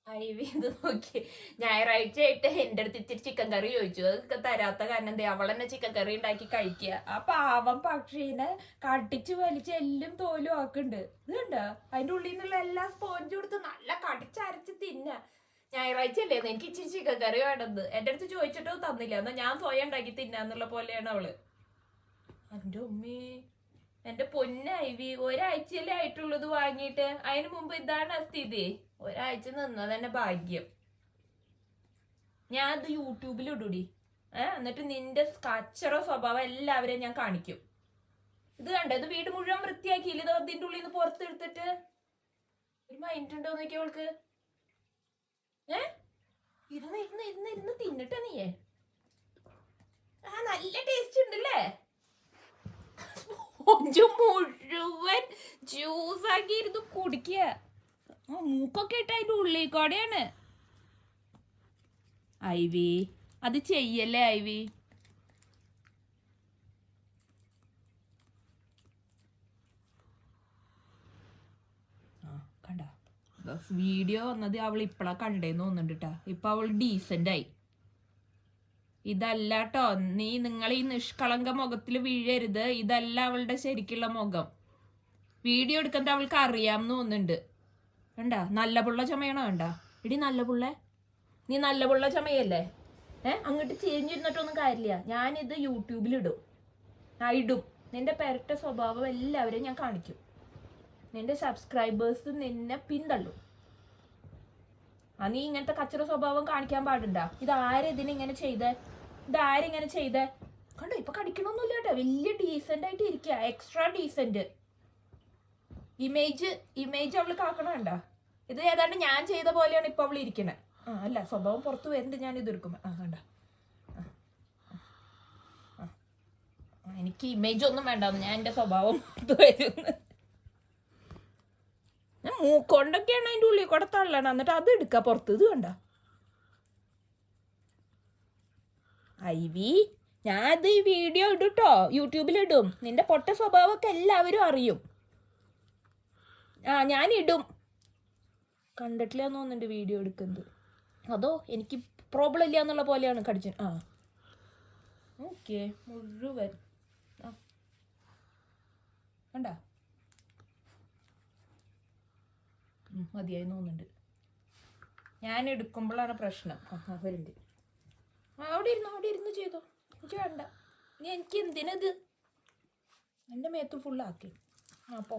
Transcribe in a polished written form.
IV ഇത് നോക്കി ഞായറാഴ്ച ആയിട്ട് എന്റെ അടുത്ത് ഇച്ചിരി ചിക്കൻ കറി ചോദിച്ചു. അതൊക്കെ തരാത്ത കാരണം എന്താ അവളെന്നെ ചിക്കൻ കറി ഉണ്ടാക്കി കഴിക്കുക. ആ പാവം പക്ഷീനെ കടിച്ചു വലിച്ച് എല്ലും തോലും ആക്കുന്നുണ്ട്. ഇത് കണ്ട അതിന്റെ ഉള്ളിൽ നിന്നുള്ള എല്ലാ സ്പോഞ്ചും എടുത്ത് നല്ല കടിച്ചരച്ച് തിന്ന. ഞായറാഴ്ച അല്ലേന്ന് എനിക്ക് ഇച്ചിരി ചിക്കൻ കറി വേണമെന്ന് എന്റെ അടുത്ത് ചോദിച്ചിട്ടോ തന്നില്ല. എന്നാ ഞാൻ സ്വയം ഉണ്ടാക്കി തിന്നാന്നുള്ള പോലെയാണ് അവള്. എന്റെ ഉമ്മേ എന്റെ പൊന്ന ഐവി ഒരാഴ്ചയല്ലേ ആയിട്ടുള്ളത് വാങ്ങിയിട്ട്. അതിന് മുമ്പ് ഇതാണ് സ്ഥിതി. ഒരാഴ്ച നിന്നത് തന്നെ ഭാഗ്യം. ഞാൻ അത് യൂട്യൂബിൽ ഇടൂടി. എന്നിട്ട് നിന്റെ കച്ചറ സ്വഭാവം എല്ലാവരെയും ഞാൻ കാണിക്കും. ഇത് കണ്ടോ, ഇത് വീട് മുഴുവൻ വൃത്തിയാക്കിയില്ല. ഇത് അതിന്റെ ഉള്ളിൽ നിന്ന് പുറത്തെടുത്തിട്ട് ഒരു മൈൻഡ് ഉണ്ടോ നോക്കിയ അവൾക്ക്. ഇരുന്ന് ഇരുന്ന് ഇരുന്ന് ഇരുന്ന് തിന്നിട്ട നീയേ. നല്ല ടേസ്റ്റ് ഉണ്ടല്ലേ. മുഴുവൻ ജ്യൂസാക്കി ഇരുന്ന് കുടിക്കുക. മൂക്കൊക്കെ ഇട്ട് അതിന്റെ ഉള്ളിക്കോടെയാണ്. ഐവി അത് ചെയ്യല്ലേ ഐവി. കണ്ട വീഡിയോ വന്നത് അവൾ ഇപ്പളാ കണ്ടേന്ന് തോന്നുന്നുണ്ട് കേട്ടാ. ഇപ്പൊ അവൾ ഡീസന്റ് ആയി. ഇതല്ല കേട്ടോ, നിങ്ങൾ ഈ നിഷ്കളങ്ക മുഖത്തിൽ വീഴരുത്. ഇതല്ല അവളുടെ ശരിക്കുള്ള മുഖം. വീഡിയോ എടുക്കുന്നത് അവൾക്ക് അറിയാമെന്ന് തോന്നുന്നുണ്ട്. വേണ്ട നല്ല പുള്ള ചമയണോ? വേണ്ട ഇടി നല്ല പുള്ള. നീ നല്ല പുള്ള ചമയല്ലേ? അങ്ങോട്ട് ചേഞ്ചിരുന്നിട്ടൊന്നും കാര്യമില്ല. ഞാനിത് യൂട്യൂബിലിടും. ഇടും. നിന്റെ പെരട്ട സ്വഭാവം എല്ലാവരെയും ഞാൻ കാണിക്കും. നിന്റെ സബ്സ്ക്രൈബേഴ്സ് നിന്നെ പിന്തള്ളും. നീ ഇങ്ങനത്തെ കച്ചറ സ്വഭാവം കാണിക്കാൻ പാടുണ്ട. ഇതാരിങ്ങനെ ചെയ്തേ? ഇതാരിങ്ങനെ ചെയ്തേ? കണ്ടോ ഇപ്പൊ കടിക്കണമൊന്നുമില്ല കേട്ടോ. വലിയ ഡീസന്റ് ആയിട്ട് ഇരിക്കുക. എക്സ്ട്രാ ഡീസന്റ് ഇമേജ് അവള് കാക്കണണ്ട. ഇത് ഏതാണ്ട് ഞാൻ ചെയ്ത പോലെയാണ് ഇപ്പൊ അവള് ഇരിക്കണേ. അല്ല സ്വഭാവം പുറത്ത് വരുന്നുണ്ട്. ഞാൻ ഇത് എടുക്കുമ്പോ കണ്ട. എനിക്ക് ഇമേജ് ഒന്നും വേണ്ടാന്ന്. ഞാൻ എന്റെ സ്വഭാവം പുറത്ത് വരുന്നു. ഞാൻ മൂക്കൊണ്ടൊക്കെയാണ് അതിന്റെ ഉള്ളിൽ കൂടെ തള്ളണം. എന്നിട്ട് അത് എടുക്ക പുറത്ത്. ഇത് കണ്ട ഐവി. ഞാൻ അത് ഈ വീഡിയോ ഇടുട്ടോ, യൂട്യൂബിലിടും. നിന്റെ പൊട്ട സ്വഭാവമൊക്കെ എല്ലാവരും അറിയും. ഞാനിടും. കണ്ടിട്ടില്ലാന്ന് തോന്നുന്നുണ്ട് വീഡിയോ എടുക്കുന്നത്. അതോ എനിക്ക് പ്രോബ്ലം ഇല്ല എന്നുള്ള പോലെയാണ് കടിച്ചു. ഓക്കെ മുഴുവൻ കണ്ട മതിയായി തോന്നുന്നുണ്ട്. ഞാൻ എടുക്കുമ്പോഴാണ് പ്രശ്നം. അവരുണ്ട്. അവിടെ ഇരുന്ന് ചെയ്തോ. എനിക്ക് വേണ്ട. നീ എനിക്ക് എന്തിനത് എൻ്റെ മേത്ത് ഫുള്ളാക്കി. പോ.